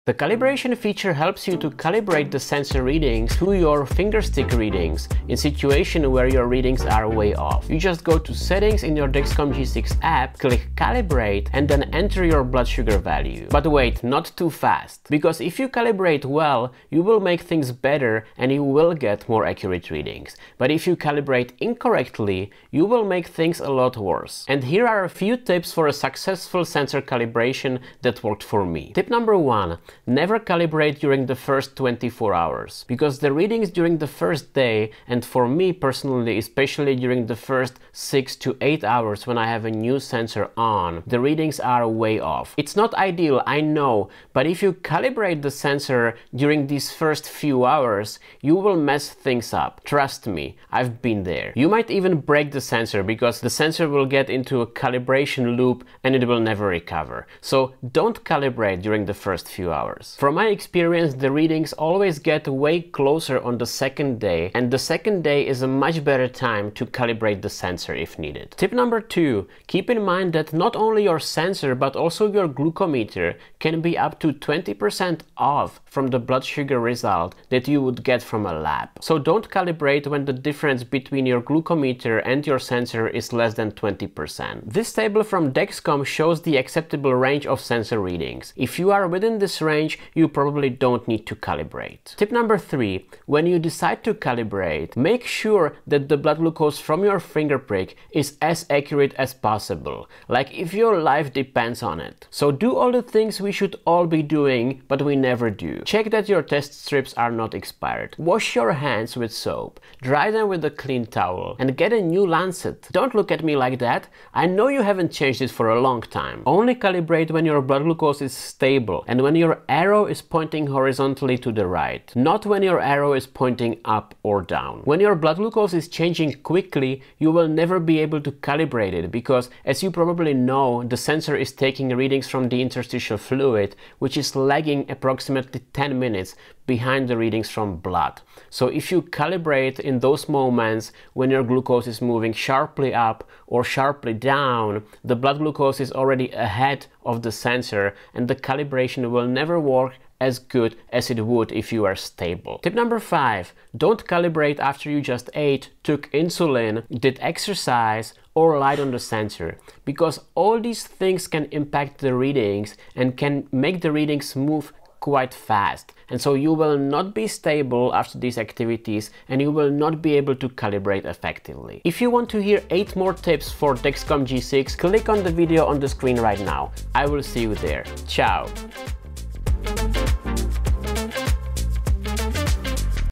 The calibration feature helps you to calibrate the sensor readings to your fingerstick readings in situations where your readings are way off. You just go to settings in your Dexcom G6 app, click calibrate, and then enter your blood sugar value. But wait, not too fast, because if you calibrate well, you will make things better and you will get more accurate readings. But if you calibrate incorrectly, you will make things a lot worse. And here are a few tips for a successful sensor calibration that worked for me. Tip number 1. Never calibrate during the first 24 hours, because the readings during the first day, and for me personally, especially during the first 6 to 8 hours when I have a new sensor on, the readings are way off. It's not ideal, I know, but if you calibrate the sensor during these first few hours, you will mess things up. Trust me, I've been there. You might even break the sensor because the sensor will get into a calibration loop and it will never recover. So don't calibrate during the first few hours. From my experience, the readings always get way closer on the second day, and the second day is a much better time to calibrate the sensor if needed. Tip number 2. Keep in mind that not only your sensor but also your glucometer can be up to 20% off from the blood sugar result that you would get from a lab. So don't calibrate when the difference between your glucometer and your sensor is less than 20%. This table from Dexcom shows the acceptable range of sensor readings. If you are within this range, you probably don't need to calibrate. Tip number 3. When you decide to calibrate, make sure that the blood glucose from your finger prick is as accurate as possible, like if your life depends on it. So do all the things we should all be doing, but we never do. Check that your test strips are not expired. Wash your hands with soap, dry them with a clean towel, and get a new lancet. Don't look at me like that. I know you haven't changed it for a long time. Only calibrate when your blood glucose is stable and when your arrow is pointing horizontally to the right, not when your arrow is pointing up or down. When your blood glucose is changing quickly, you will never be able to calibrate it because, as you probably know, the sensor is taking readings from the interstitial fluid, which is lagging approximately 10 minutes behind the readings from blood. So if you calibrate in those moments when your glucose is moving sharply up or sharply down, the blood glucose is already ahead of the sensor and the calibration will never work as good as it would if you are stable. Tip number 5. Don't calibrate after you just ate, took insulin, did exercise, or lied on the sensor, because all these things can impact the readings and can make the readings move quite fast, and so you will not be stable after these activities and you will not be able to calibrate effectively. If you want to hear 8 more tips for Dexcom G6, click on the video on the screen right now. I will see you there. Ciao!